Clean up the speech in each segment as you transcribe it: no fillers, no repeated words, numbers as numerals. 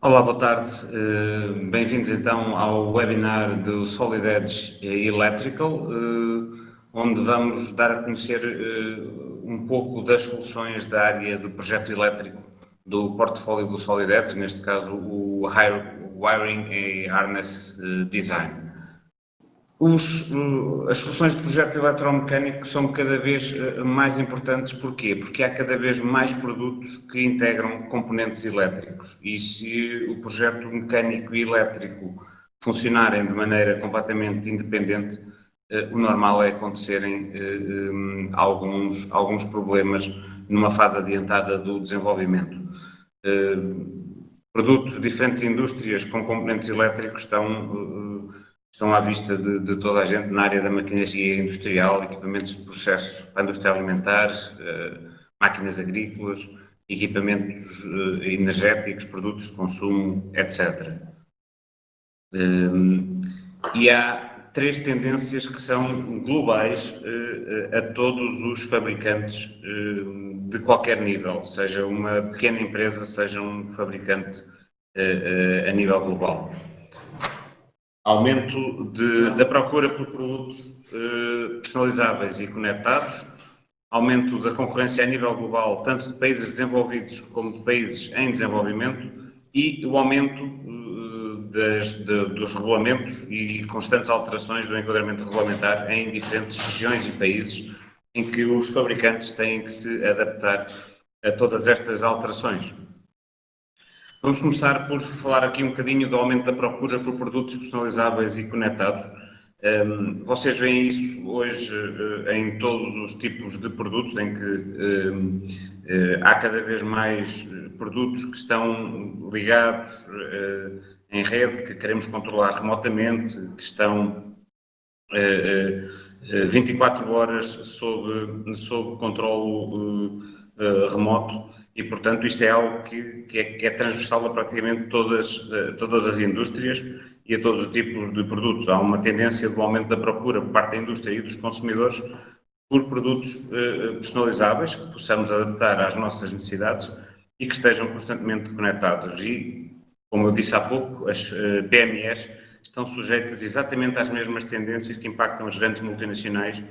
Olá, boa tarde. Bem-vindos então ao webinar do Solid Edge Electrical, onde vamos dar a conhecer um pouco das soluções da área do projeto elétrico do portfólio do Solid Edge, neste caso o Wiring e Harness Design. As soluções de projeto eletromecânico são cada vez mais importantes. Porquê? Porque há cada vez mais produtos que integram componentes elétricos e se o projeto mecânico e elétrico funcionarem de maneira completamente independente, o normal é acontecerem alguns problemas numa fase adiantada do desenvolvimento. Produtos de diferentes indústrias com componentes elétricos estão à vista de toda a gente na área da maquinaria industrial, equipamentos de processo para a indústria alimentar, máquinas agrícolas, equipamentos energéticos, produtos de consumo, etc. E há três tendências que são globais a todos os fabricantes de qualquer nível, seja uma pequena empresa, seja um fabricante a nível global. Aumento da procura por produtos personalizáveis e conectados, aumento da concorrência a nível global, tanto de países desenvolvidos como de países em desenvolvimento, e o aumento dos regulamentos e constantes alterações do enquadramento regulamentar em diferentes regiões e países em que os fabricantes têm que se adaptar a todas estas alterações. Vamos começar por falar aqui um bocadinho do aumento da procura por produtos personalizáveis e conectados. Vocês veem isso hoje em todos os tipos de produtos em que há cada vez mais produtos que estão ligados em rede, que queremos controlar remotamente, que estão 24 horas sob controlo remoto. E, portanto, isto é algo que é transversal a praticamente todas as indústrias e a todos os tipos de produtos. Há uma tendência do aumento da procura por parte da indústria e dos consumidores por produtos personalizáveis, que possamos adaptar às nossas necessidades e que estejam constantemente conectados. E, como eu disse há pouco, as PMEs estão sujeitas exatamente às mesmas tendências que impactam as grandes multinacionais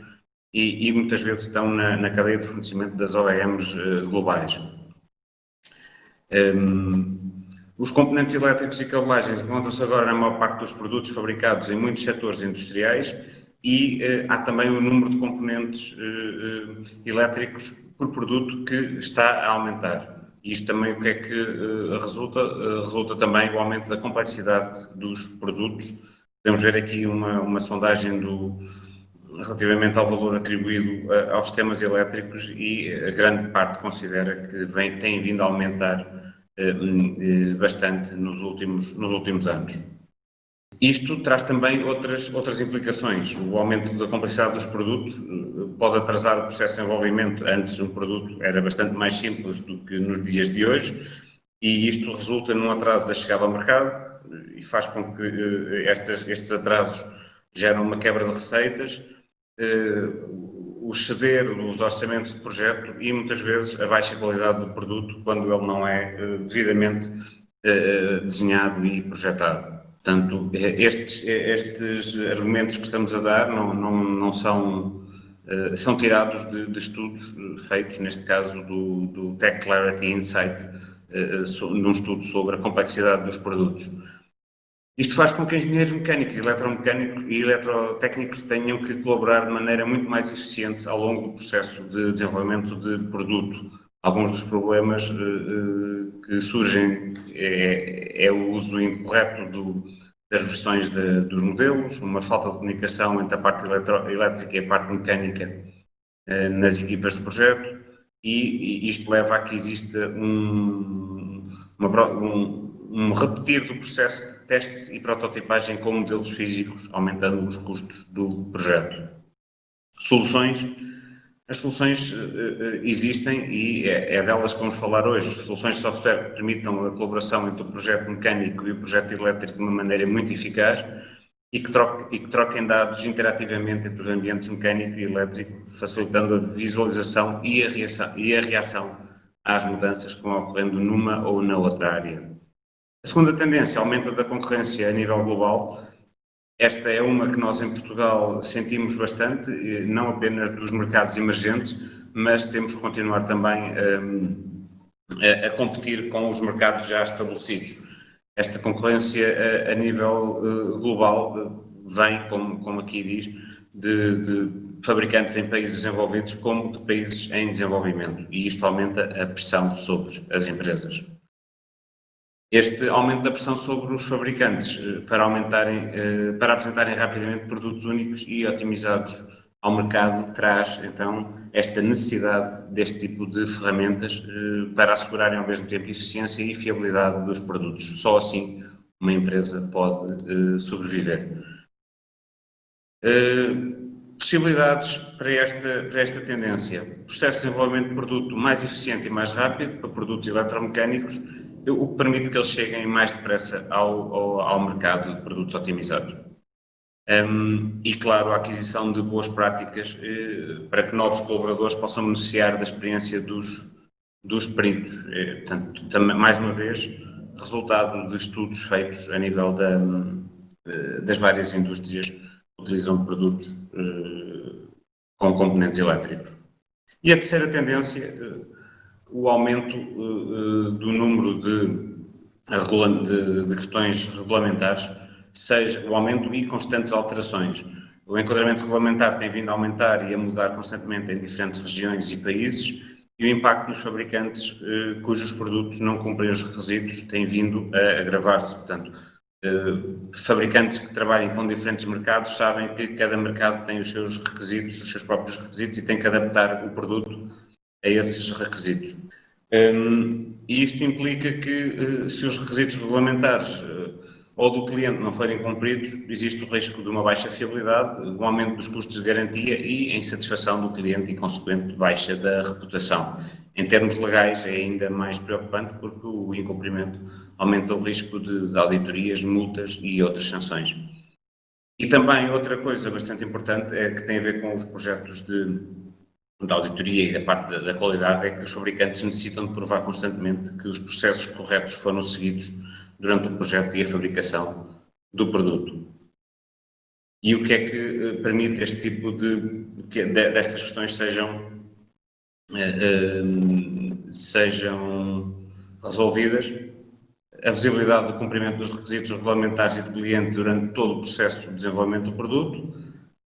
e muitas vezes estão na cadeia de fornecimento das OEMs globais. Os componentes elétricos e cabelagens encontram-se agora na maior parte dos produtos fabricados em muitos setores industriais e há também um número de componentes elétricos por produto que está a aumentar. Isto também o que é que resulta? Resulta também o aumento da complexidade dos produtos. Podemos ver aqui uma sondagem relativamente ao valor atribuído aos sistemas elétricos e a grande parte considera que tem vindo a aumentar bastante nos últimos anos. Isto traz também outras implicações. O aumento da complexidade dos produtos pode atrasar o processo de desenvolvimento. Antes um produto era bastante mais simples do que nos dias de hoje e isto resulta num atraso da chegada ao mercado e faz com que estes atrasos geram uma quebra de receitas, o exceder dos orçamentos de projeto e muitas vezes a baixa qualidade do produto quando ele não é devidamente desenhado e projetado. Portanto, estes argumentos que estamos a dar não são tirados de estudos feitos, neste caso do Tech Clarity Insight, num estudo sobre a complexidade dos produtos. Isto faz com que engenheiros mecânicos, eletromecânicos e eletrotécnicos tenham que colaborar de maneira muito mais eficiente ao longo do processo de desenvolvimento de produto. Alguns dos problemas que surgem é o uso incorreto das versões dos modelos, uma falta de comunicação entre a parte elétrica e a parte mecânica nas equipas de projeto e isto leva a que exista um repetir do processo de testes e prototipagem com modelos físicos, aumentando os custos do projeto. As soluções existem e é delas que vamos falar hoje. Soluções de software que permitam a colaboração entre o projeto mecânico e o projeto elétrico de uma maneira muito eficaz e que troquem dados interativamente entre os ambientes mecânico e elétrico, facilitando a visualização e a reação às mudanças que vão ocorrendo numa ou na outra área. A segunda tendência, aumento da concorrência a nível global. Esta é uma que nós em Portugal sentimos bastante, não apenas dos mercados emergentes, mas temos que continuar também a competir com os mercados já estabelecidos. Esta concorrência a nível global vem, como aqui diz, de fabricantes em países desenvolvidos como de países em desenvolvimento, e isto aumenta a pressão sobre as empresas. Este aumento da pressão sobre os fabricantes para apresentarem rapidamente produtos únicos e otimizados ao mercado traz, então, esta necessidade deste tipo de ferramentas para assegurarem ao mesmo tempo eficiência e fiabilidade dos produtos. Só assim uma empresa pode sobreviver. Possibilidades para esta tendência: processo de desenvolvimento de produto mais eficiente e mais rápido para produtos eletromecânicos, o que permite que eles cheguem mais depressa ao mercado de produtos otimizados. E, claro, a aquisição de boas práticas para que novos colaboradores possam beneficiar da experiência dos peritos. Portanto, também, mais uma vez, resultado de estudos feitos a nível das várias indústrias que utilizam produtos com componentes elétricos. E a terceira tendência, o aumento do número de questões regulamentares, seja o aumento e constantes alterações. O enquadramento regulamentar tem vindo a aumentar e a mudar constantemente em diferentes regiões e países, e o impacto nos fabricantes cujos produtos não cumprem os requisitos tem vindo a agravar-se. Portanto, fabricantes que trabalhem com diferentes mercados sabem que cada mercado tem os seus requisitos, os seus próprios requisitos, e tem que adaptar o produto a esses requisitos. E isto implica que, se os requisitos regulamentares ou do cliente não forem cumpridos, existe o risco de uma baixa fiabilidade, um aumento dos custos de garantia e a insatisfação do cliente e, consequente, baixa da reputação. Em termos legais é ainda mais preocupante, porque o incumprimento aumenta o risco de auditorias, multas e outras sanções. E também outra coisa bastante importante é que tem a ver com os projetos de auditoria e da parte da qualidade, é que os fabricantes necessitam de provar constantemente que os processos corretos foram seguidos durante o projeto e a fabricação do produto. E o que é que permite este tipo destas questões sejam resolvidas? A visibilidade do cumprimento dos requisitos regulamentares e do cliente durante todo o processo de desenvolvimento do produto,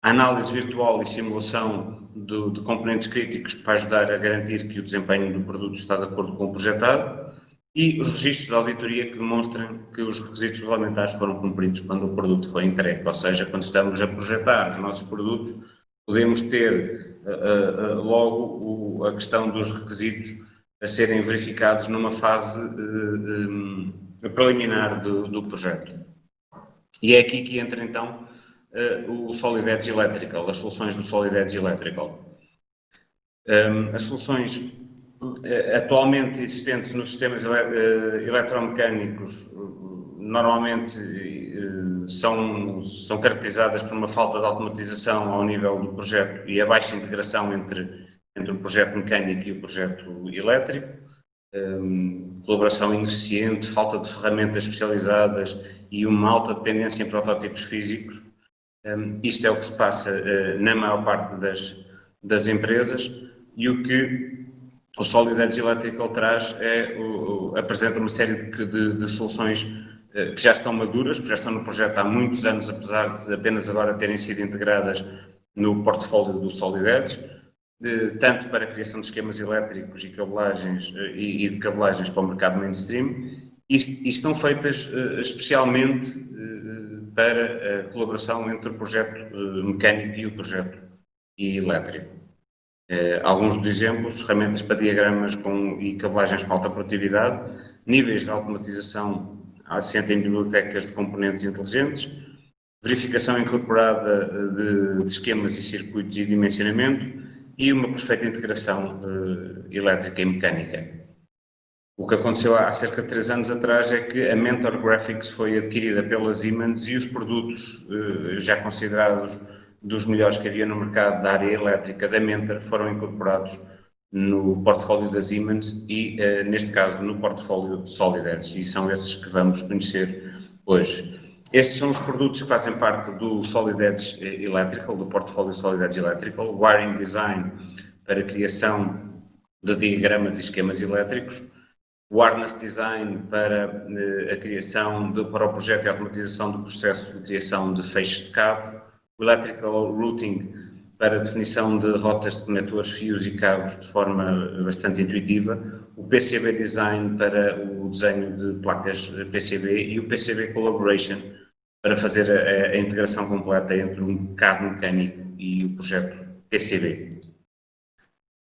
a análise virtual e simulação de componentes críticos para ajudar a garantir que o desempenho do produto está de acordo com o projetado, e os registros de auditoria que demonstram que os requisitos regulamentares foram cumpridos quando o produto foi entregue. Ou seja, quando estamos a projetar os nossos produtos, podemos ter logo a questão dos requisitos a serem verificados numa fase preliminar do projeto. E é aqui que entra então o Solid Edge Electrical, as soluções do Solid Edge Electrical. As soluções atualmente existentes nos sistemas eletromecânicos normalmente são caracterizadas por uma falta de automatização ao nível do projeto e a baixa integração entre o projeto mecânico e o projeto elétrico, colaboração ineficiente, falta de ferramentas especializadas e uma alta dependência em protótipos físicos. Isto é o que se passa na maior parte das empresas, e o que o Solid Edge Electrical traz apresenta uma série de soluções que já estão maduras, que já estão no projeto há muitos anos, apesar de apenas agora terem sido integradas no portfólio do Solid Edge, tanto para a criação de esquemas elétricos e cabelagens e de cabelagens para o mercado mainstream, e estão feitas especialmente para a colaboração entre o projeto mecânico e o projeto elétrico. Alguns dos exemplos: ferramentas para diagramas e cabelagens com alta produtividade, níveis de automatização assente em bibliotecas de componentes inteligentes, verificação incorporada de esquemas e circuitos e dimensionamento, e uma perfeita integração elétrica e mecânica. O que aconteceu há cerca de 3 anos atrás é que a Mentor Graphics foi adquirida pela Siemens e os produtos já considerados dos melhores que havia no mercado da área elétrica da Mentor foram incorporados no portfólio da Siemens e, neste caso, no portfólio Solid Edge, e são esses que vamos conhecer hoje. Estes são os produtos que fazem parte do Solid Edge Electrical, do portfólio Solid Edge Electrical, Wiring Design para a criação de diagramas e esquemas elétricos, o Harness Design para a criação, para o projeto e automatização do processo de criação de feixes de cabo, o Electrical Routing para a definição de rotas de conectores, fios e cabos de forma bastante intuitiva, o PCB Design para o desenho de placas PCB e o PCB Collaboration para fazer a integração completa entre um CAD mecânico e o projeto PCB.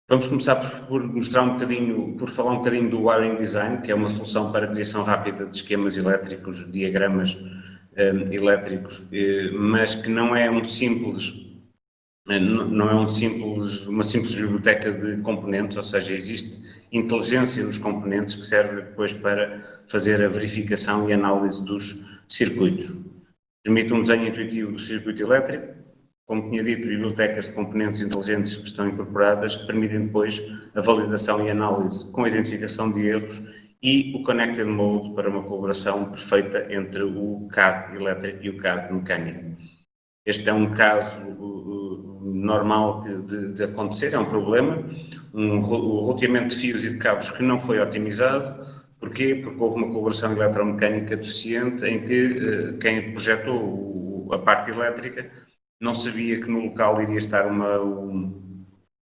Vamos começar por falar um bocadinho do Wiring Design, que é uma solução para a criação rápida de esquemas elétricos, diagramas elétricos, mas que não é uma simples biblioteca de componentes, ou seja, existe inteligência nos componentes que serve depois para fazer a verificação e análise dos circuitos. Permite um desenho intuitivo do circuito elétrico, como tinha dito, bibliotecas de componentes inteligentes que estão incorporadas, que permitem depois a validação e análise com a identificação de erros e o Connected Mode para uma colaboração perfeita entre o CAD elétrico e o CAD mecânico. Este é um caso normal de acontecer, é um problema, o roteamento de fios e de cabos que não foi otimizado. Porquê? Porque houve uma colaboração eletromecânica deficiente em que quem projetou a parte elétrica não sabia que no local iria estar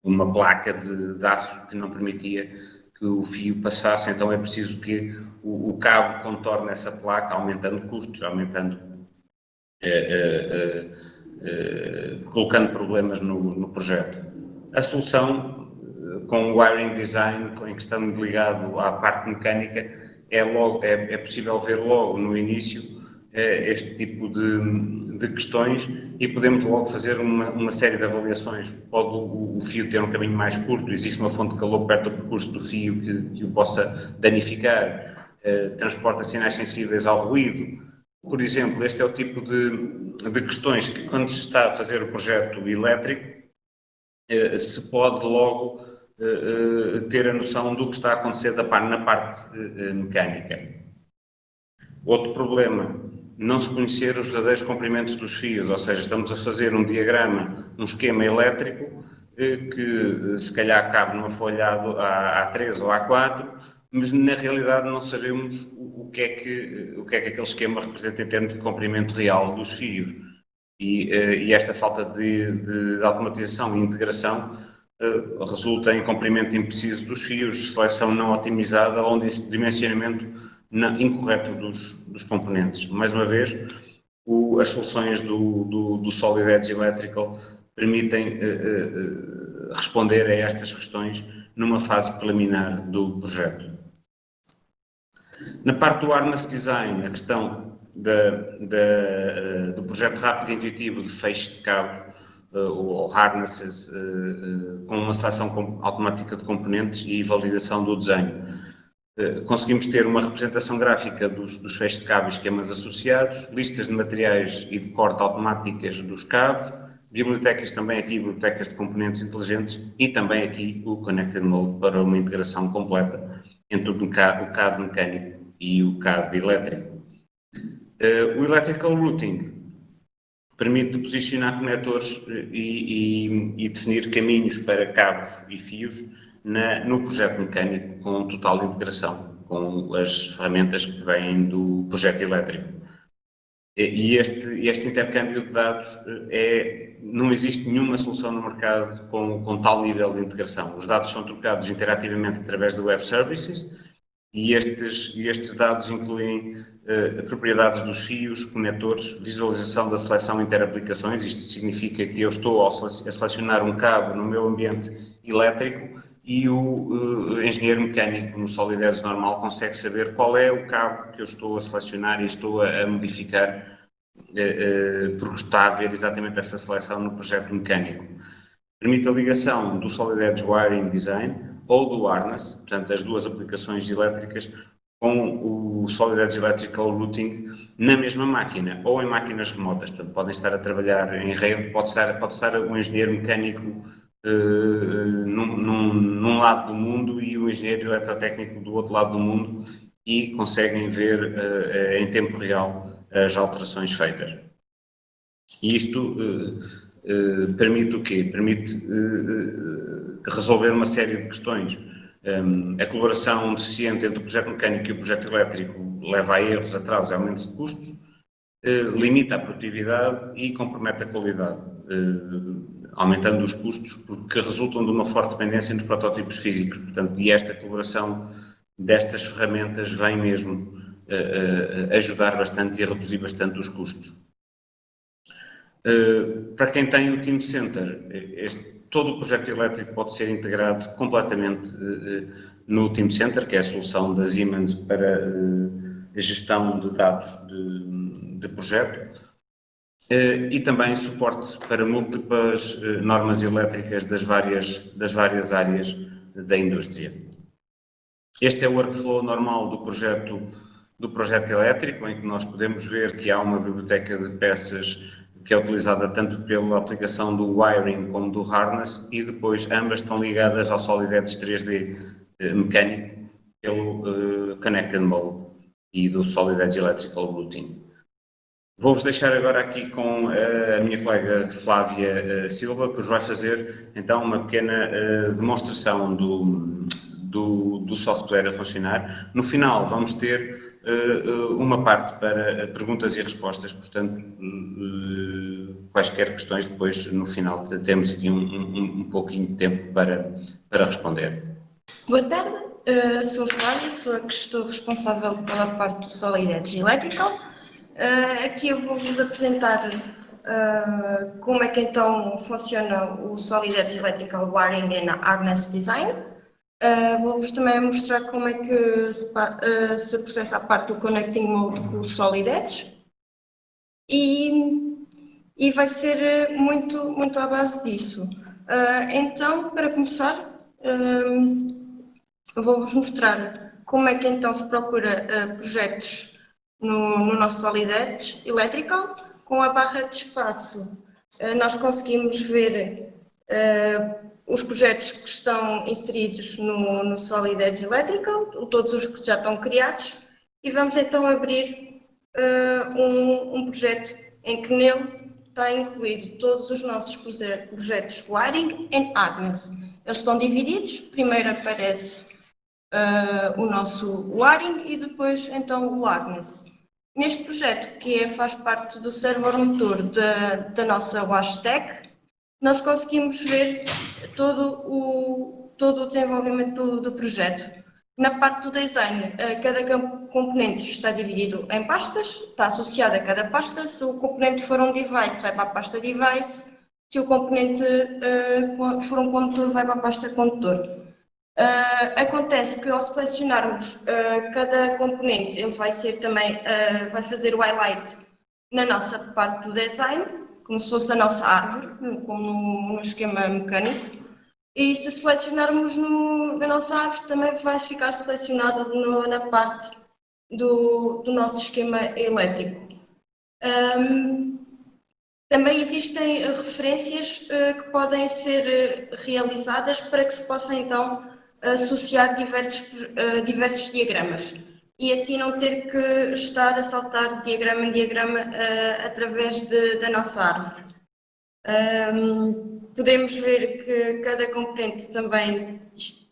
uma placa de aço que não permitia que o fio passasse, então é preciso que o cabo contorne essa placa, aumentando custos, colocando problemas no projeto. A solução, com o Wiring Design, em que estamos ligados à parte mecânica, é possível ver logo no início este tipo de questões e podemos logo fazer uma série de avaliações. Pode o fio ter um caminho mais curto, existe uma fonte de calor perto do percurso do fio que o possa danificar, transporta sinais sensíveis ao ruído. Por exemplo, este é o tipo de questões que, quando se está a fazer o projeto elétrico, se pode logo ter a noção do que está a acontecer na parte mecânica. Outro problema, não se conhecer os verdadeiros comprimentos dos fios, ou seja, estamos a fazer um diagrama, um esquema elétrico que se calhar cabe numa folha A3 ou A4, mas na realidade não sabemos o que é que aquele esquema representa em termos de comprimento real dos fios. E esta falta de automatização e integração resulta em comprimento impreciso dos fios, seleção não otimizada ou dimensionamento incorreto dos componentes. Mais uma vez, as soluções do Solid Edge Electrical permitem responder a estas questões numa fase preliminar do projeto. Na parte do Harness Design, a questão do projeto rápido e intuitivo de feixes de cabo, ou harnesses, com uma seleção automática de componentes e validação do desenho. Conseguimos ter uma representação gráfica dos feixes de cabo e esquemas associados, listas de materiais e de corte automáticas dos cabos, bibliotecas também aqui, bibliotecas de componentes inteligentes e também aqui o Connected Mode para uma integração completa entre o CAD mecânico e o CAD elétrico. O Electrical Routing permite posicionar conectores e definir caminhos para cabos e fios no projeto mecânico com total integração com as ferramentas que vêm do projeto elétrico. E este intercâmbio de dados não existe nenhuma solução no mercado com tal nível de integração. Os dados são trocados interativamente através do Web Services e estes dados incluem propriedades dos fios, conectores, visualização da seleção interaplicações. Isto significa que eu estou a selecionar um cabo no meu ambiente elétrico e o engenheiro mecânico no Solid Edge normal consegue saber qual é o cabo que eu estou a selecionar e estou a modificar porque está a haver exatamente essa seleção no projeto mecânico. Permite a ligação do Solid Edge Wiring Design ou do Harness, portanto as duas aplicações elétricas, com o Solid Edge Electrical Routing na mesma máquina ou em máquinas remotas. Portanto, podem estar a trabalhar em rede, pode estar um engenheiro mecânico num lado do mundo e o engenheiro eletrotécnico do outro lado do mundo e conseguem ver em tempo real as alterações feitas. E isto permite o quê? Permite resolver uma série de questões. A colaboração deficiente entre o projeto mecânico e o projeto elétrico leva a erros, atrasos e aumentos de custos, limita a produtividade e compromete a qualidade, aumentando os custos, porque resultam de uma forte dependência nos protótipos físicos. Portanto, e esta colaboração destas ferramentas vem mesmo ajudar bastante e a reduzir bastante os custos. Para quem tem o Team Center, todo o projeto elétrico pode ser integrado completamente no Team Center, que é a solução da Siemens para a gestão de dados de projeto, e também suporte para múltiplas normas elétricas das várias áreas da indústria. Este é o workflow normal do projeto elétrico, em que nós podemos ver que há uma biblioteca de peças que é utilizada tanto pela aplicação do wiring como do harness, e depois ambas estão ligadas ao Solid Edge 3D mecânico pelo Connected Mode e do Solid Edge Electrical Routine. Vou-vos deixar agora aqui com a minha colega Flávia Silva, que vos vai fazer então uma pequena demonstração do software a funcionar. No final vamos ter uma parte para perguntas e respostas, portanto, quaisquer questões, depois no final temos aqui um pouquinho de tempo para responder. Boa tarde, sou Flávia, sou a que estou responsável pela parte do Solid Edge Electrical. Aqui eu vou-vos apresentar como é que então funciona o Solid Edge Electrical Wiring and Harness Design. Vou-vos também mostrar como é que se processa a parte do Connecting Mode com o Solid Edge e vai ser muito à base disso. Então, para começar, vou-vos mostrar como é que então se procura projetos no nosso Solid Edge Electrical. Com a barra de espaço, nós conseguimos ver os projetos que estão inseridos no Solid Edge Electrical, todos os que já estão criados, e vamos então abrir um projeto em que nele está incluído todos os nossos projetos Wiring and Harness. Eles estão divididos, primeiro aparece o nosso Wiring e depois então o Harness. Neste projeto, que faz parte do server motor da nossa WashStack, nós conseguimos ver todo o desenvolvimento do projeto. Na parte do design, cada componente está dividido em pastas, está associado a cada pasta. Se o componente for um device, vai para a pasta device. Se o componente for um condutor, vai para a pasta condutor. Acontece que ao selecionarmos cada componente, ele vai ser também, vai fazer o highlight na nossa parte do design, como se fosse a nossa árvore, como no esquema mecânico. E se selecionarmos na nossa árvore, também vai ficar selecionado na parte do nosso esquema elétrico. Também existem referências que podem ser realizadas para que se possa então associar diversos diagramas e assim não ter que estar a saltar de diagrama em diagrama através da nossa árvore. Podemos ver que cada componente também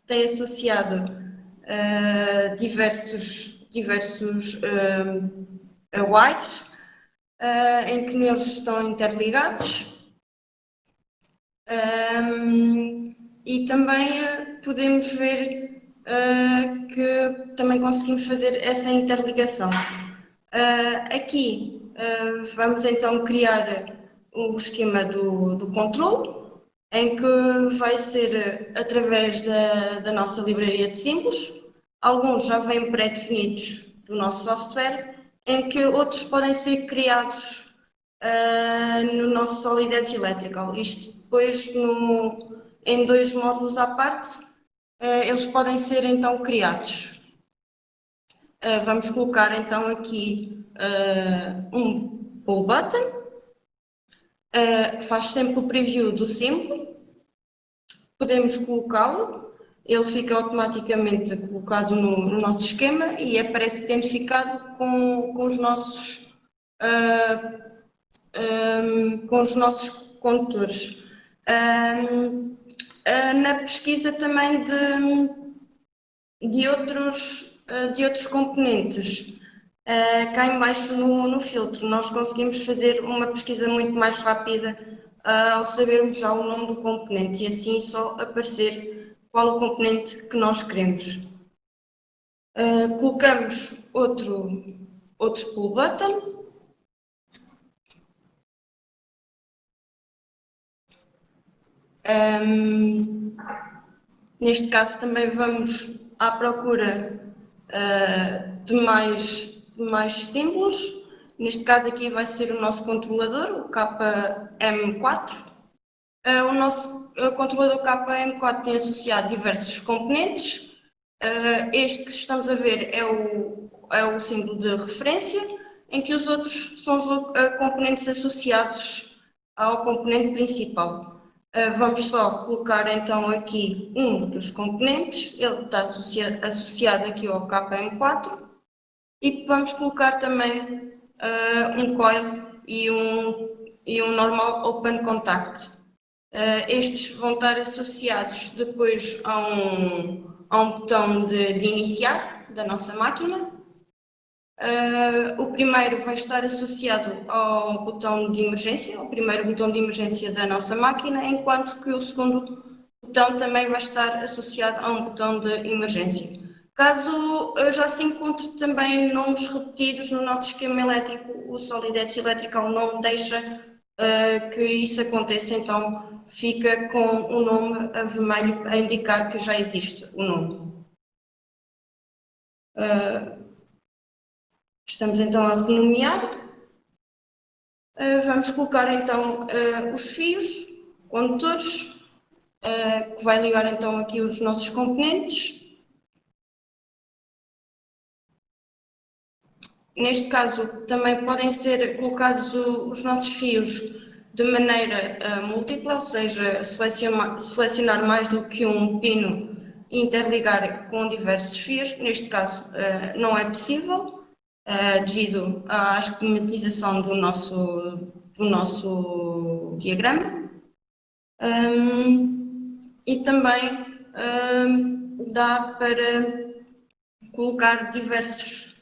tem associado diversos wires em que neles estão interligados. E também podemos ver que também conseguimos fazer essa interligação. Aqui vamos então criar o esquema do controle, em que vai ser através da nossa livraria de símbolos. Alguns já vêm pré-definidos do nosso software, em que outros podem ser criados no nosso Solid Edge Electrical. Isto depois em dois módulos à parte, eles podem ser então criados. Vamos colocar então aqui um pull button, faz sempre o preview do símbolo podemos colocá-lo, ele fica automaticamente colocado no nosso esquema e aparece identificado com os nossos condutores. Na pesquisa também de outros componentes, cá em baixo no filtro, nós conseguimos fazer uma pesquisa muito mais rápida ao sabermos já o nome do componente e assim só aparecer qual o componente que nós queremos. Colocamos outro pull button. Neste caso também vamos à procura de mais símbolos. Neste caso aqui vai ser o nosso controlador, o KM4. O nosso controlador KM4 tem associado diversos componentes. Este que estamos a ver é o símbolo de referência, em que os outros são os componentes associados ao componente principal. Vamos só colocar então aqui um dos componentes, ele está associado aqui ao KM4 e vamos colocar também um coil e um normal open contact. Estes vão estar associados depois a um botão de iniciar da nossa máquina. O primeiro vai estar associado ao botão de emergência, o primeiro botão de emergência da nossa máquina, enquanto que o segundo botão também vai estar associado a um botão de emergência. Caso já se encontre também nomes repetidos no nosso esquema elétrico, o Solid Edge Electrical não deixa que isso aconteça, então fica com o nome a vermelho a indicar que já existe o nome. Estamos então a renomear. Vamos colocar então os fios, condutores, que vai ligar então aqui os nossos componentes. Neste caso também podem ser colocados os nossos fios de maneira múltipla, ou seja, selecionar mais do que um pino e interligar com diversos fios. Neste caso não é possível. Devido à esquematização do nosso diagrama. E também dá para colocar diversos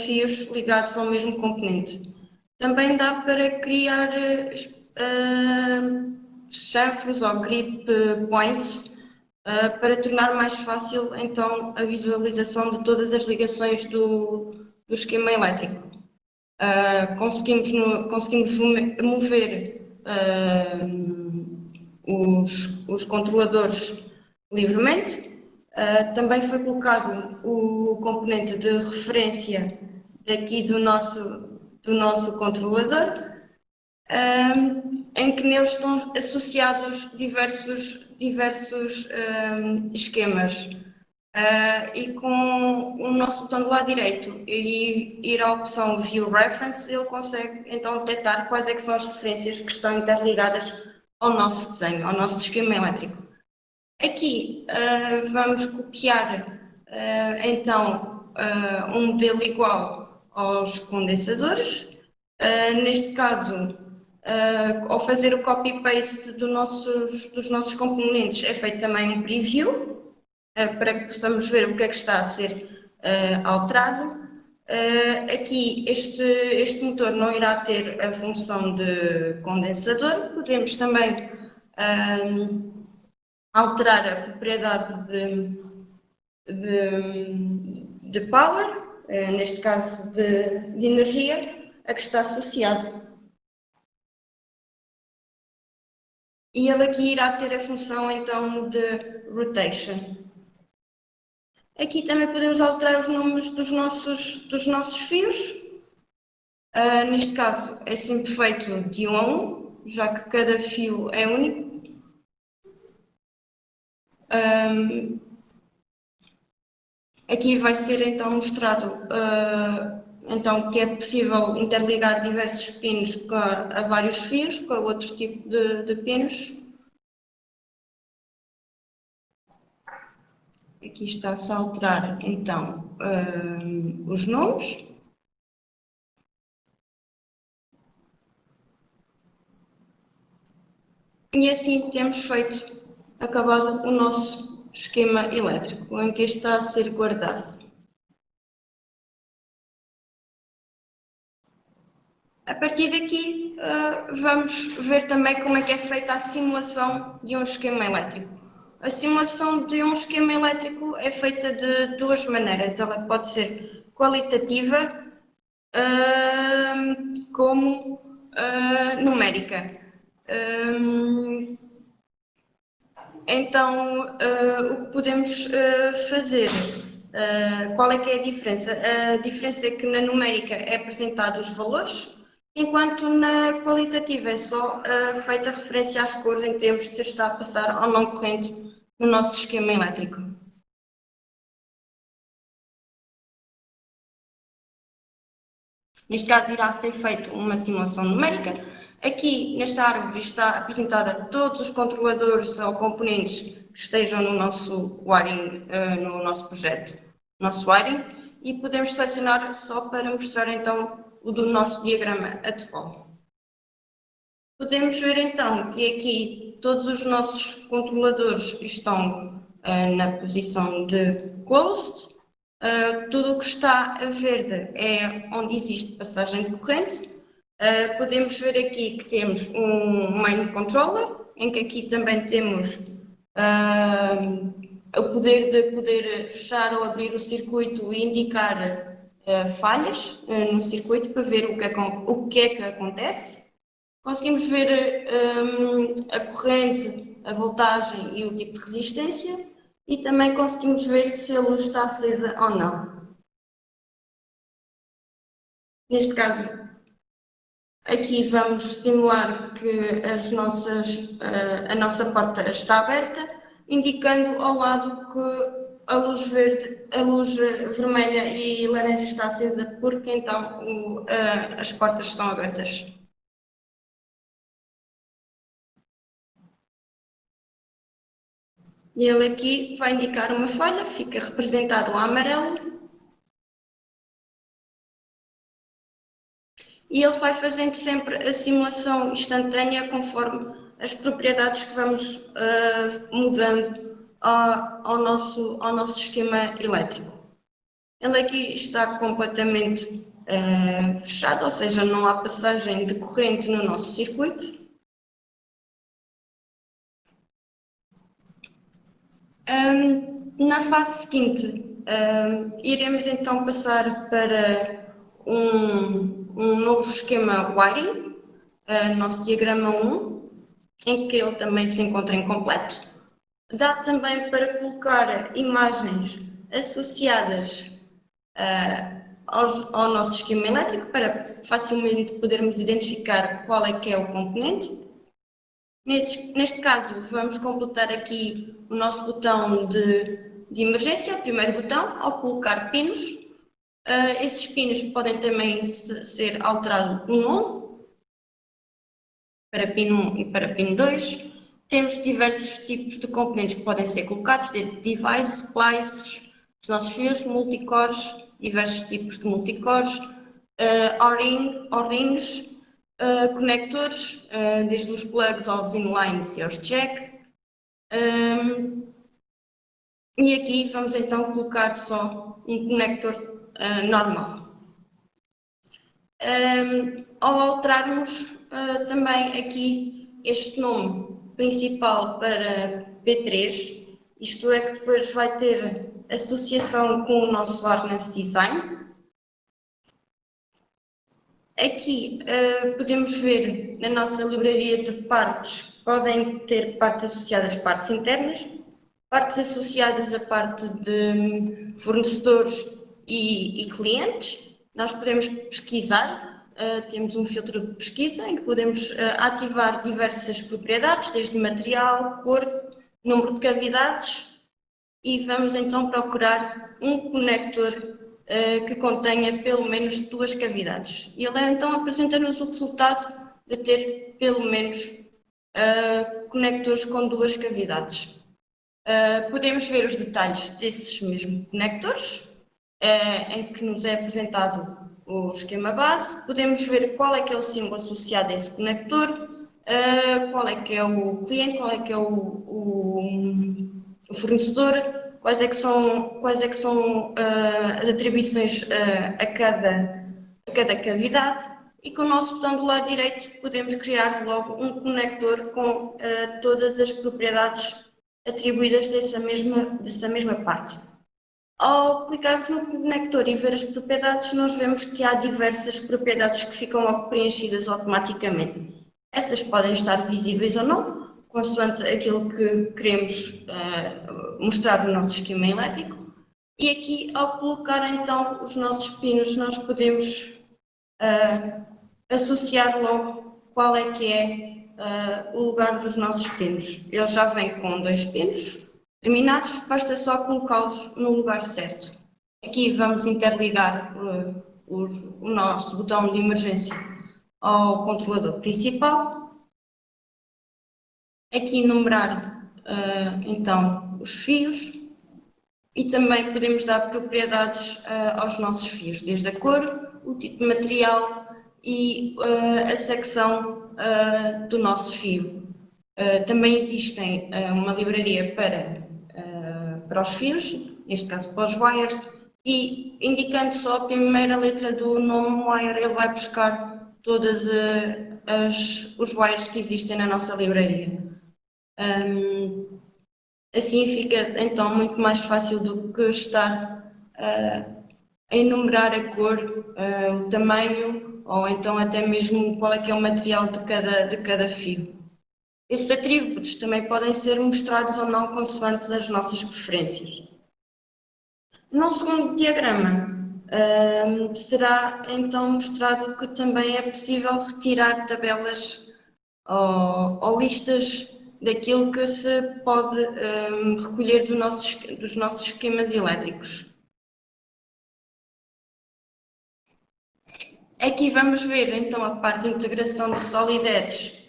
fios ligados ao mesmo componente. Também dá para criar chanfres ou grip points para tornar mais fácil então a visualização de todas as ligações do esquema elétrico. Conseguimos mover os controladores livremente. Também foi colocado o componente de referência daqui do nosso controlador, em que neles estão associados diversos esquemas. E com o nosso botão do lado direito e ir à opção View Reference, ele consegue então detectar quais é que são as referências que estão interligadas ao nosso desenho, ao nosso esquema elétrico. Aqui vamos copiar então um modelo igual aos condensadores. Neste caso, ao fazer o copy-paste dos nossos componentes, é feito também um preview, para que possamos ver o que é que está a ser alterado. Aqui este motor não irá ter a função de condensador. Podemos também alterar a propriedade de power, neste caso de energia, a que está associado. E ele aqui irá ter a função então de rotation. Aqui também podemos alterar os nomes dos nossos fios. Neste caso é sempre feito de 1 a 1, já que cada fio é único. Aqui vai ser então mostrado então, que é possível interligar diversos pinos a vários fios, com outro tipo de pinos. aqui está-se a alterar então os nomes. E assim temos acabado o nosso esquema elétrico, em que este está a ser guardado. A partir daqui, vamos ver também como é que é feita a simulação de um esquema elétrico. A simulação de um esquema elétrico é feita de duas maneiras. Ela pode ser qualitativa, como numérica. Então, o que podemos fazer? Qual é que é a diferença? A diferença é que na numérica é apresentado os valores, enquanto na qualitativa é só feita referência às cores em termos de se está a passar ou não corrente no nosso esquema elétrico. Neste caso, irá ser feita uma simulação numérica. Aqui, nesta árvore, está apresentada todos os controladores ou componentes que estejam no nosso wiring, no nosso projeto, nosso wiring, e podemos selecionar só para mostrar então o do nosso diagrama atual. Podemos ver então que aqui todos os nossos controladores estão na posição de closed. Tudo o que está a verde é onde existe passagem de corrente. Podemos ver aqui que temos um main controller, em que aqui também temos o poder de poder fechar ou abrir o circuito e indicar falhas no circuito para ver o que é que acontece. Conseguimos ver a corrente, a voltagem e o tipo de resistência, e também conseguimos ver se a luz está acesa ou não. Neste caso, aqui vamos simular que a nossa porta está aberta, indicando ao lado que a luz vermelha e laranja está acesa, porque então as portas estão abertas. E ele aqui vai indicar uma falha, fica representado o amarelo. E ele vai fazendo sempre a simulação instantânea conforme as propriedades que vamos mudando ao nosso esquema elétrico. Ele aqui está completamente fechado, ou seja, não há passagem de corrente no nosso circuito. Na fase seguinte, iremos então passar para um novo esquema wiring, nosso diagrama 1, em que ele também se encontra incompleto. Dá também para colocar imagens associadas ao nosso esquema elétrico, para facilmente podermos identificar qual é que é o componente. Neste caso, vamos completar aqui o nosso botão de emergência, o primeiro botão, ao colocar pinos. Esses pinos podem também ser alterados um nome, para pino 1 e para pino 2. Temos diversos tipos de componentes que podem ser colocados, desde device, splices, os nossos fios, multicores, diversos tipos de multicores, O-rings, conectores, desde os plugs aos inlines e aos jack. E aqui vamos então colocar só um conector normal. Ao alterarmos também aqui este nome principal para P3, isto é que depois vai ter associação com o nosso harness design. Aqui podemos ver na nossa livraria de partes, podem ter partes associadas a partes internas, partes associadas a parte de fornecedores e clientes. Nós podemos pesquisar, temos um filtro de pesquisa em que podemos ativar diversas propriedades, desde material, cor, número de cavidades, e vamos então procurar um conector que contenha pelo menos 2 cavidades. E ele então apresenta-nos o resultado de ter pelo menos conectores com 2 cavidades. Podemos ver os detalhes desses mesmos conectores, em que nos é apresentado o esquema base. Podemos ver qual é que é o símbolo associado a esse conector, qual é que é o cliente, qual é que é o fornecedor, quais é que são as atribuições a cada cavidade. E com o nosso botão do lado direito podemos criar logo um conector com todas as propriedades atribuídas dessa mesma parte. Ao clicarmos no conector e ver as propriedades, nós vemos que há diversas propriedades que ficam logo preenchidas automaticamente. Essas podem estar visíveis ou não, consoante aquilo que queremos mostrar no nosso esquema elétrico. E aqui, ao colocar então os nossos pinos, nós podemos associar logo qual é que é o lugar dos nossos pinos. Ele já vem com 2 pinos terminados, basta só colocá-los no lugar certo. Aqui vamos interligar o nosso botão de emergência ao controlador principal. Aqui numerar então os fios e também podemos dar propriedades aos nossos fios, desde a cor, o tipo de material e a secção do nosso fio. Também existem uma livraria para os fios, neste caso para os wires, e indicando só a primeira letra do nome wire, ele vai buscar todos os wires que existem na nossa livraria. Assim fica então muito mais fácil do que estar a enumerar a cor, o tamanho ou então até mesmo qual é que é o material de cada fio. Esses atributos também podem ser mostrados ou não consoante as nossas preferências. No segundo diagrama será então mostrado que também é possível retirar tabelas ou listas daquilo que se pode recolher dos nossos esquemas elétricos. Aqui vamos ver então a parte de integração do Solid Edge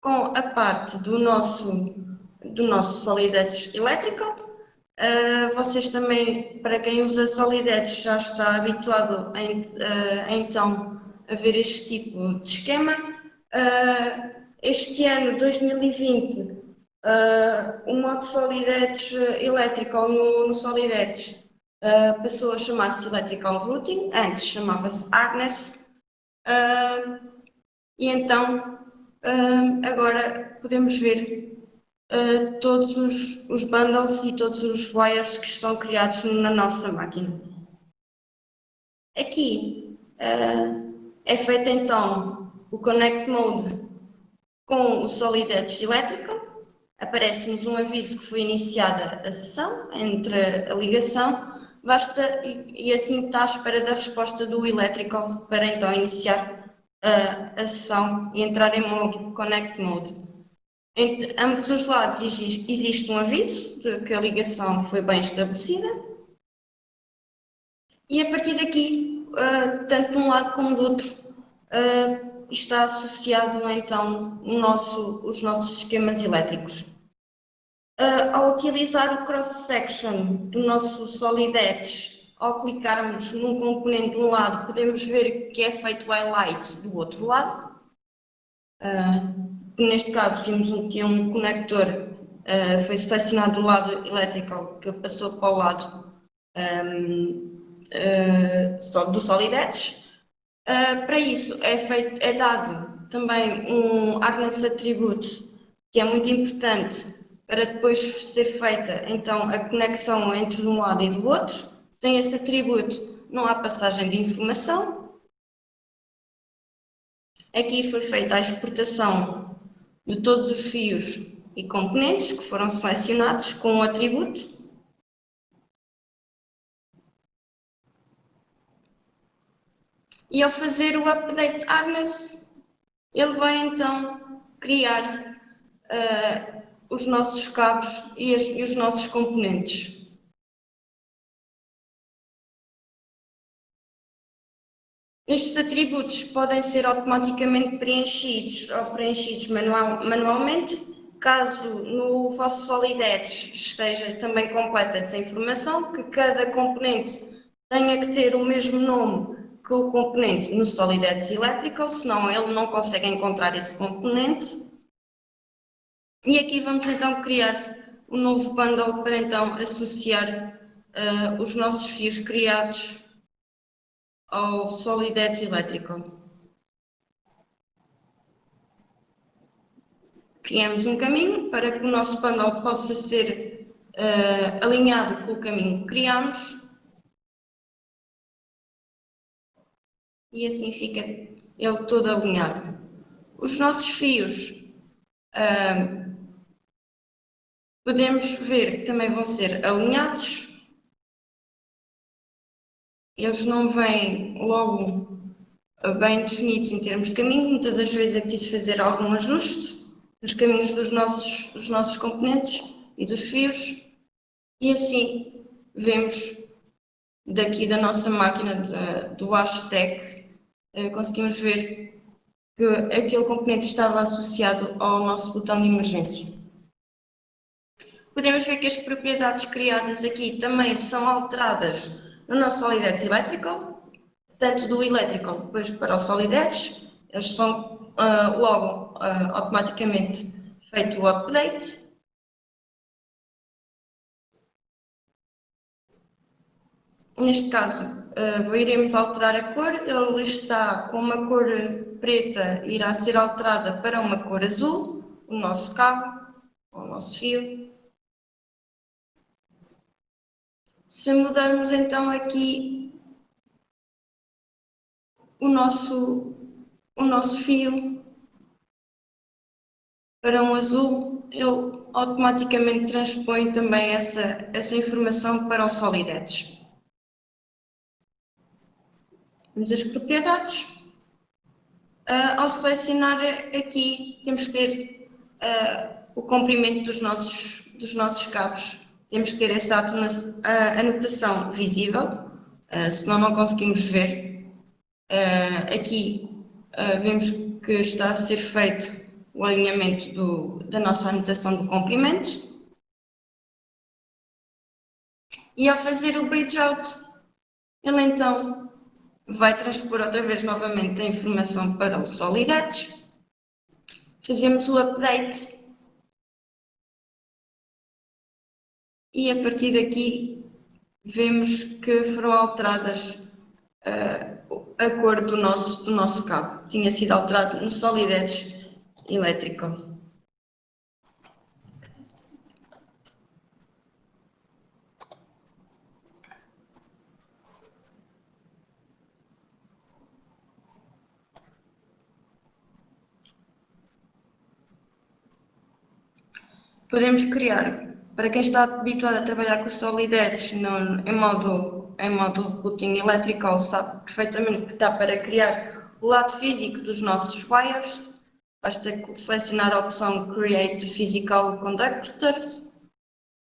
com a parte do nosso Solid Edge Electrical. Vocês também, para quem usa Solid Edge, já está habituado então a ver este tipo de esquema. Este ano, 2020, o modo Solid Edge Electrical no Solid Edge passou a chamar-se Electrical Routing, antes chamava-se Harness, e então agora podemos ver todos os bundles e todos os wires que estão criados na nossa máquina. Aqui é feito então o Connect Mode com o Solid Edge Electrical. Aparece-nos um aviso que foi iniciada a sessão, entre a ligação, e assim está à espera da resposta do Electrical para então iniciar a sessão e entrar em modo Connect Mode. Entre ambos os lados existe um aviso de que a ligação foi bem estabelecida e a partir daqui, tanto de um lado como do outro, está associado então os nossos esquemas elétricos. Ao utilizar o cross-section do nosso Solid Edge, ao clicarmos num componente de um lado, podemos ver que é feito highlight do outro lado. Neste caso, vimos que um conector foi selecionado do lado elétrico, que passou para o lado do Solid Edge. Para isso é dado também um Harness Attribute, que é muito importante para depois ser feita então a conexão entre um lado e do outro. Sem esse atributo não há passagem de informação. Aqui foi feita a exportação de todos os fios e componentes que foram selecionados com o atributo. E ao fazer o update harness, ele vai então criar os nossos cabos e os nossos componentes. Estes atributos podem ser automaticamente preenchidos ou preenchidos manualmente Caso no vosso Solidex esteja também completa essa informação, que cada componente tenha que ter o mesmo nome que o componente no Solidex Electrical, senão ele não consegue encontrar esse componente. E aqui vamos então criar um novo bundle para então associar os nossos fios criados ao Solidex Electrical. Criamos um caminho para que o nosso bundle possa ser alinhado com o caminho que criamos. E assim fica ele todo alinhado. Os nossos fios podemos ver que também vão ser alinhados. Eles não vêm logo bem definidos em termos de caminho. Muitas das vezes é preciso fazer algum ajuste nos caminhos dos nossos componentes e dos fios. E assim vemos daqui da nossa máquina do hashtag, conseguimos ver que aquele componente estava associado ao nosso botão de emergência. Podemos ver que as propriedades criadas aqui também são alteradas no nosso Solidex Electrical, tanto do Electrical depois para o Solidex, eles são logo automaticamente feito o update. Neste caso, iremos alterar a cor, ele está com uma cor preta, irá ser alterada para uma cor azul, o nosso cabo, o nosso fio. Se mudarmos então aqui o nosso fio para um azul, ele automaticamente transpõe também essa informação para o Solidex. Temos as propriedades. Ao selecionar aqui, temos que ter o comprimento dos nossos cabos. Temos que ter essa anotação visível, senão não conseguimos ver. Aqui vemos que está a ser feito o alinhamento da nossa anotação do comprimento. E ao fazer o bridge out, ele então vai transpor outra vez novamente a informação para o Solidex. Fazemos o update. E a partir daqui vemos que foram alteradas a cor do nosso cabo. Tinha sido alterado no Solidex Electrical. Podemos criar, para quem está habituado a trabalhar com o Solidex em modo routing electrical, sabe perfeitamente que está para criar o lado físico dos nossos wires. Basta selecionar a opção Create Physical Conductors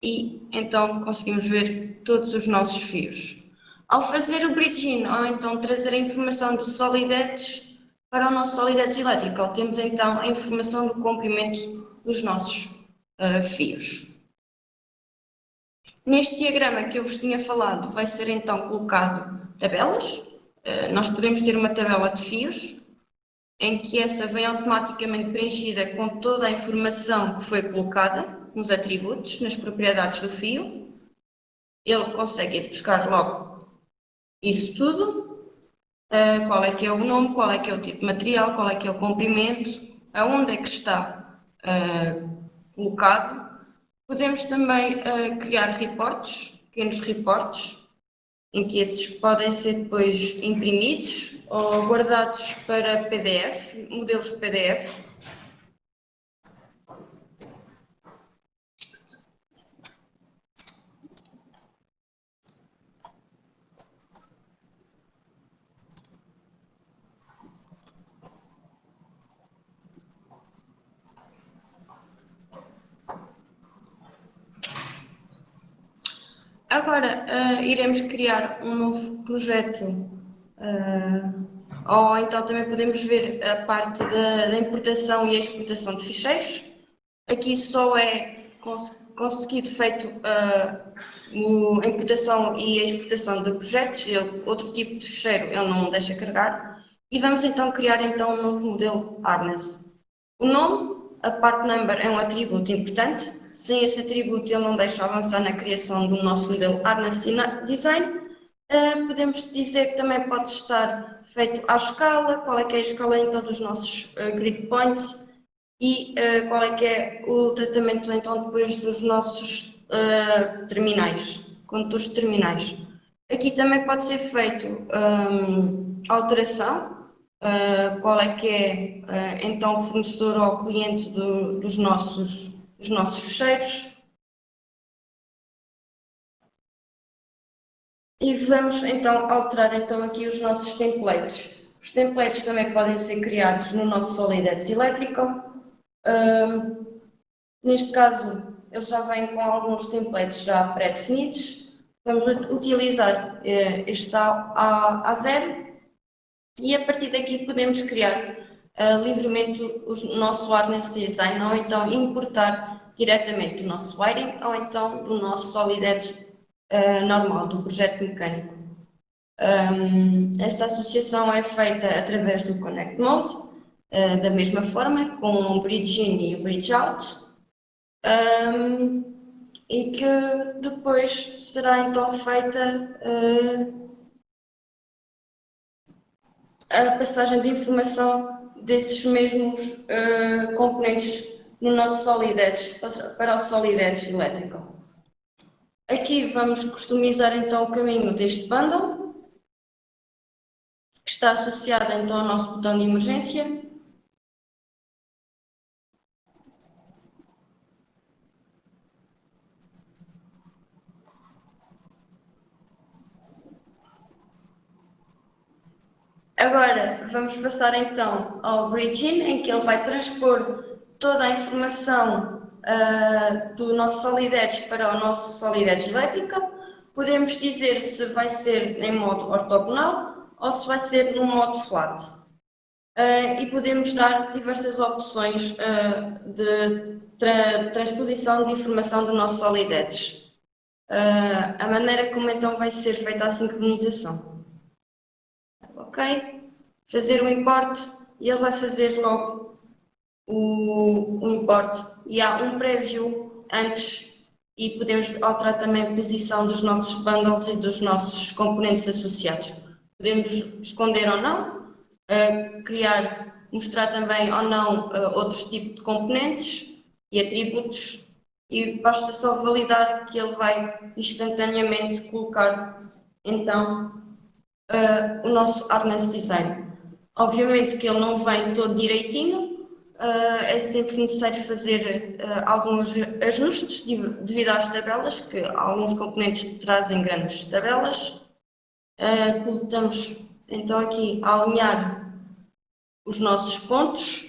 e então conseguimos ver todos os nossos fios. Ao fazer o bridging, ou então trazer a informação do Solidex para o nosso Solidex Electrical, temos então a informação do comprimento dos nossos fios. Neste diagrama que eu vos tinha falado, vai ser então colocado tabelas. Nós podemos ter uma tabela de fios, em que essa vem automaticamente preenchida com toda a informação que foi colocada, nos atributos, nas propriedades do fio. Ele consegue ir buscar logo isso tudo, qual é que é o nome, qual é que é o tipo de material, qual é que é o comprimento, aonde é que está colocado. Podemos também criar reportes, pequenos reportes, em que esses podem ser depois imprimidos ou guardados para PDF, modelos PDF. Agora iremos criar um novo projeto, ou então também podemos ver a parte da importação e exportação de ficheiros. Aqui só é conseguido feito a importação e a exportação de projetos, outro tipo de fecheiro ele não deixa carregar. E vamos então criar então um novo modelo Harness. O nome, a part number, é um atributo importante. Sem esse atributo ele não deixa avançar na criação do nosso modelo Harness Design. Podemos dizer que também pode estar feito à escala, qual é que é a escala então dos nossos grid points e qual é que é o tratamento então depois dos nossos terminais, condutores terminais. Aqui também pode ser feito alteração, qual é que é então o fornecedor ou o cliente dos nossos fecheiros. E vamos então alterar então aqui os nossos templates. Os templates também podem ser criados no nosso SolidEdge Electrical. Neste caso, eles já vêm com alguns templates já pré-definidos. Vamos utilizar este A0 e a partir daqui podemos criar livremente o nosso harness design ou então importar diretamente do nosso wiring ou então do nosso SolidEdge normal, do projeto mecânico. Esta associação é feita através do Connect Mode, da mesma forma, com o Bridge In e o Bridge Out, e que depois será então feita a passagem de informação desses mesmos componentes no nosso SolidEdge para o SolidEdge Electrical. Aqui vamos customizar então o caminho deste bundle, que está associado então ao nosso botão de emergência. Agora vamos passar então ao Bridge-In, em que ele vai transpor toda a informação do nosso SolidEdge para o nosso SolidEdge Electrical. Podemos dizer se vai ser em modo ortogonal ou se vai ser no modo flat. E podemos dar diversas opções de transposição de informação do nosso SolidEdge. A maneira como então vai ser feita a sincronização. Ok? Fazer o import e ele vai fazer logo o import. E há um preview antes e podemos alterar também a posição dos nossos bundles e dos nossos componentes associados. Podemos esconder ou não, mostrar também ou não outros tipos de componentes e atributos e basta só validar que ele vai instantaneamente colocar então o nosso harness design. Obviamente que ele não vem todo direitinho, é sempre necessário fazer alguns ajustes devido às tabelas, que alguns componentes trazem grandes tabelas. Colocamos então aqui a alinhar os nossos pontos,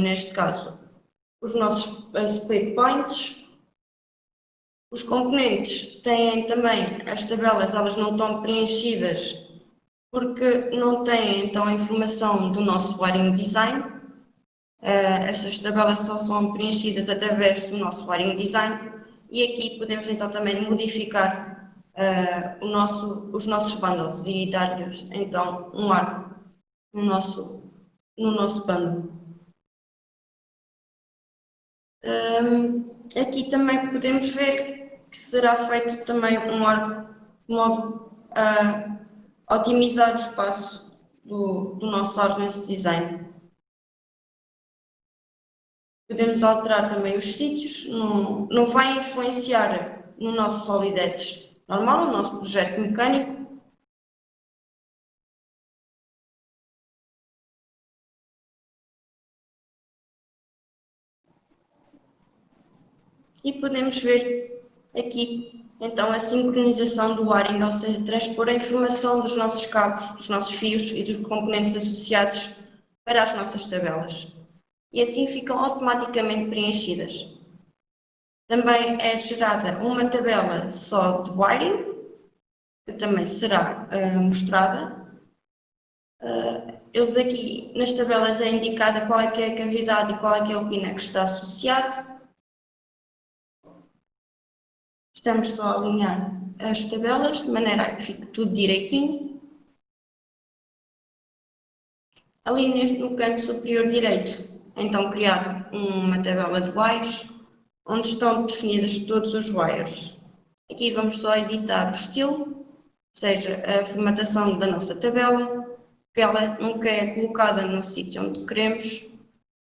neste caso os nossos split points. Os componentes têm também as tabelas, elas não estão preenchidas porque não têm então a informação do nosso wiring design. Estas tabelas só são preenchidas através do nosso wiring design e aqui podemos então também modificar os nossos bundles e dar-lhes então um marco no nosso bundle. Aqui também podemos ver que será feito também um marco de modo a otimizar o espaço do nosso harness design. Podemos alterar também os sítios, não vai influenciar no nosso SolidEdge normal, no nosso projeto mecânico. E podemos ver aqui então a sincronização do wiring, ou seja, transpor a informação dos nossos cabos, dos nossos fios e dos componentes associados para as nossas tabelas. E assim ficam automaticamente preenchidas. Também é gerada uma tabela só de wiring, que também será mostrada. Eles aqui nas tabelas é indicada qual é que é a cavidade e qual é que é o pino que está associado. Estamos só a alinhar as tabelas de maneira a que fique tudo direitinho. Ali no canto superior direito, então criado uma tabela de wires, onde estão definidas todos os wires. Aqui vamos só editar o estilo, ou seja, a formatação da nossa tabela, que ela nunca é colocada no sítio onde queremos,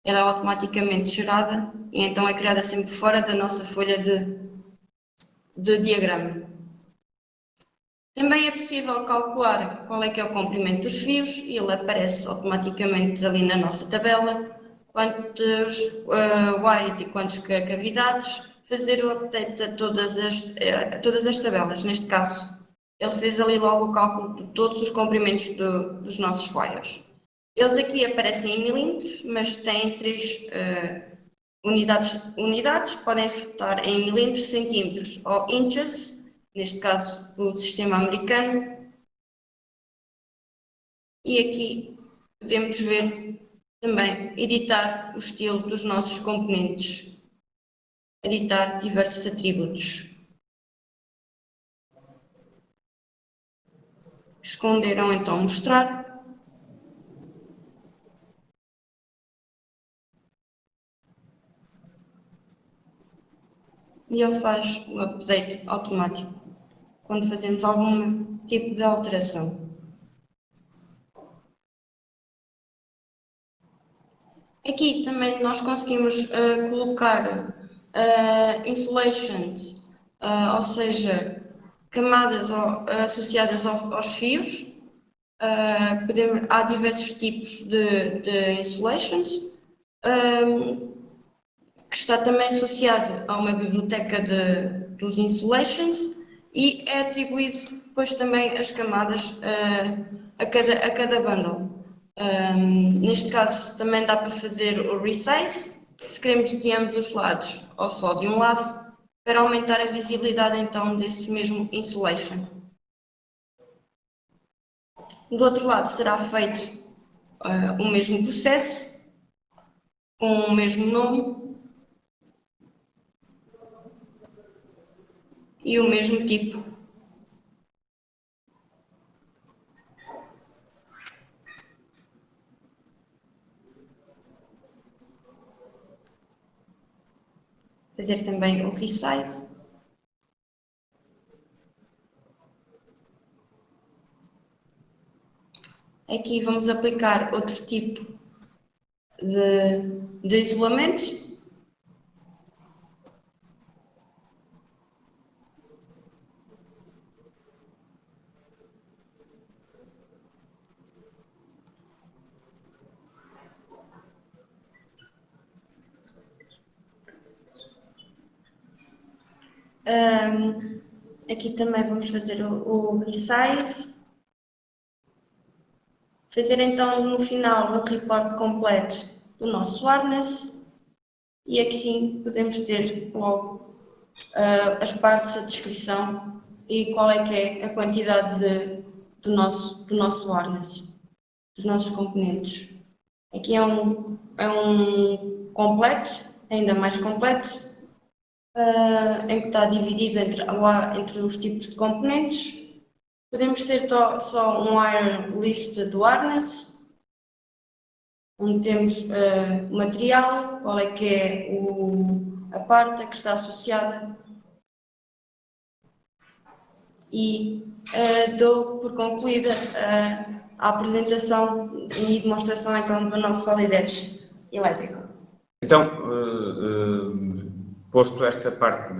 ela é automaticamente gerada e então é criada sempre fora da nossa folha de diagrama. Também é possível calcular qual é que é o comprimento dos fios e ele aparece automaticamente ali na nossa tabela, quantos wires e quantas cavidades, fazer o update a todas as tabelas. Neste caso, ele fez ali logo o cálculo de todos os comprimentos dos nossos wires. Eles aqui aparecem em milímetros, mas têm 3 unidades, podem estar em milímetros, centímetros ou inches, neste caso o sistema americano. E aqui podemos ver também editar o estilo dos nossos componentes, editar diversos atributos. Esconder ou então mostrar. E ele faz o update automático quando fazemos algum tipo de alteração. Aqui também nós conseguimos colocar insulations, ou seja, camadas associadas aos fios. Há diversos tipos de insulations, que está também associado a uma biblioteca dos insulations e é atribuído depois também as camadas a cada bundle. Neste caso também dá para fazer o resize, se queremos de ambos os lados ou só de um lado, para aumentar a visibilidade então desse mesmo insulation. Do outro lado será feito o mesmo processo, com o mesmo nome e o mesmo tipo. Fazer também o resize. Aqui vamos aplicar outro tipo de isolamento. Aqui também vamos fazer o resize. Fazer então no final um report completo do nosso harness e aqui sim podemos ter logo as partes, a descrição e qual é que é a quantidade do nosso harness, dos nossos componentes. Aqui é um completo, ainda mais completo, em que está dividido entre os tipos de componentes. Podemos ter só um wire list do harness, onde temos o material, qual é que é a parte a que está associada. E dou por concluída a apresentação e demonstração então do nosso Solid Edge elétrico. Então, posto esta parte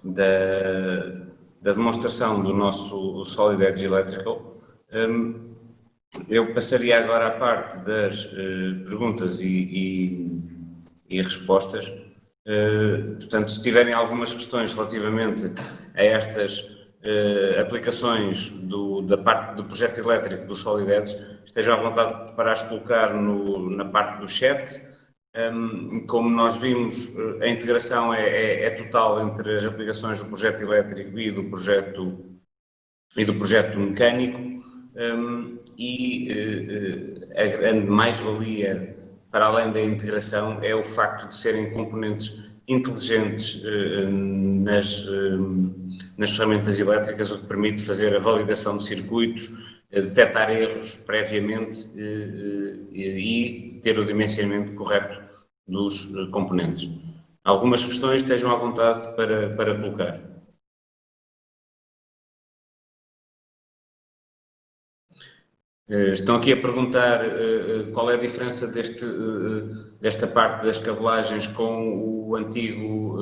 da demonstração do nosso Solid Edge Electrical, eu passaria agora à parte das perguntas e respostas. Portanto, se tiverem algumas questões relativamente a estas aplicações da parte do projeto elétrico do Solid Edge, estejam à vontade para as colocar na parte do chat. Como nós vimos, a integração é total entre as aplicações do projeto elétrico e do projeto mecânico. a grande mais-valia, para além da integração, é o facto de serem componentes inteligentes nas ferramentas elétricas, o que permite fazer a validação de circuitos, detectar erros previamente e ter o dimensionamento correto dos componentes. Algumas questões estejam à vontade para colocar. Estão aqui a perguntar qual é a diferença desta parte das cabelagens com o antigo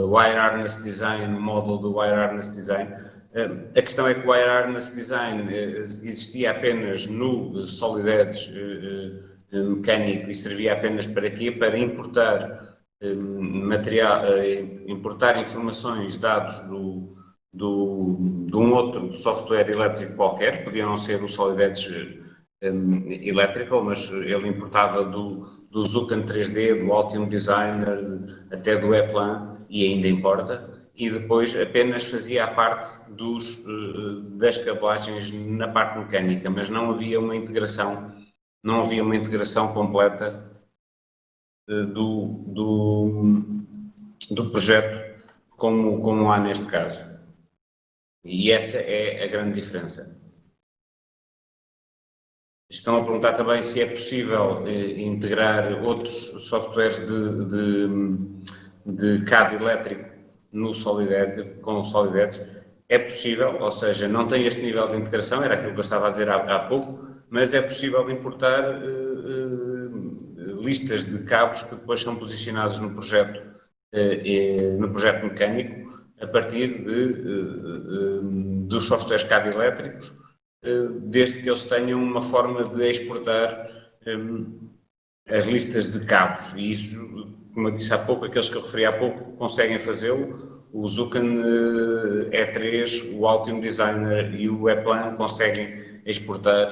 Wire Harness Design, o módulo do Wire Harness Design. A questão é que o Wire Harness Design existia apenas no Solid Edge mecânico e servia apenas para quê? Para importar material, importar informações, dados de um outro software elétrico qualquer, podia não ser o Solid Edge Electrical, mas ele importava do Zuken 3D, do Altium Designer, até do E-Plan, e ainda importa, e depois apenas fazia a parte das cabelagens na parte mecânica, mas não havia uma integração completa do projeto como há neste caso. E essa é a grande diferença. Estão a perguntar também se é possível integrar outros softwares de CAD elétrico no Solid Edge, com o Solid Edge. É possível, ou seja, não tem este nível de integração, era aquilo que eu estava a dizer há pouco, mas é possível importar listas de cabos que depois são posicionados no projeto mecânico, a partir dos softwares CAD elétricos, desde que eles tenham uma forma de exportar as listas de cabos. E isso, como eu disse há pouco, aqueles que eu referi há pouco conseguem fazê-lo. O Zuken E3, o Altium Designer e o E-Plan conseguem exportar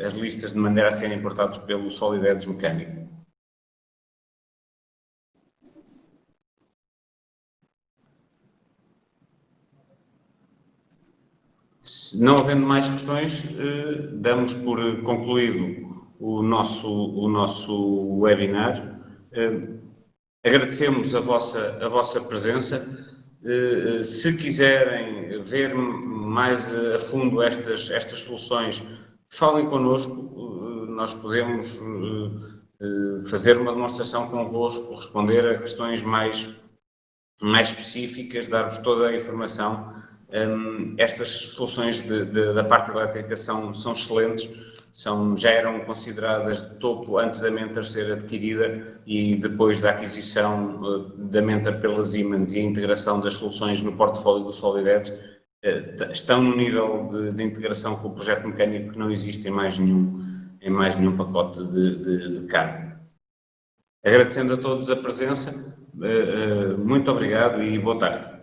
as listas de maneira a serem importados pelo Solid Edge mecânico. Não havendo mais questões, damos por concluído o nosso webinar. Agradecemos a vossa presença. Se quiserem ver mais a fundo estas soluções, falem connosco. Nós podemos fazer uma demonstração convosco, responder a questões mais específicas, dar-vos toda a informação. Estas soluções da parte elétrica são excelentes, já eram consideradas de topo antes da Mentor ser adquirida e depois da aquisição da Mentor pela Siemens e a integração das soluções no portfólio do Solid Edge, estão no nível de integração com o projeto mecânico que não existe em mais nenhum pacote de CAD. Agradecendo a todos a presença, muito obrigado e boa tarde.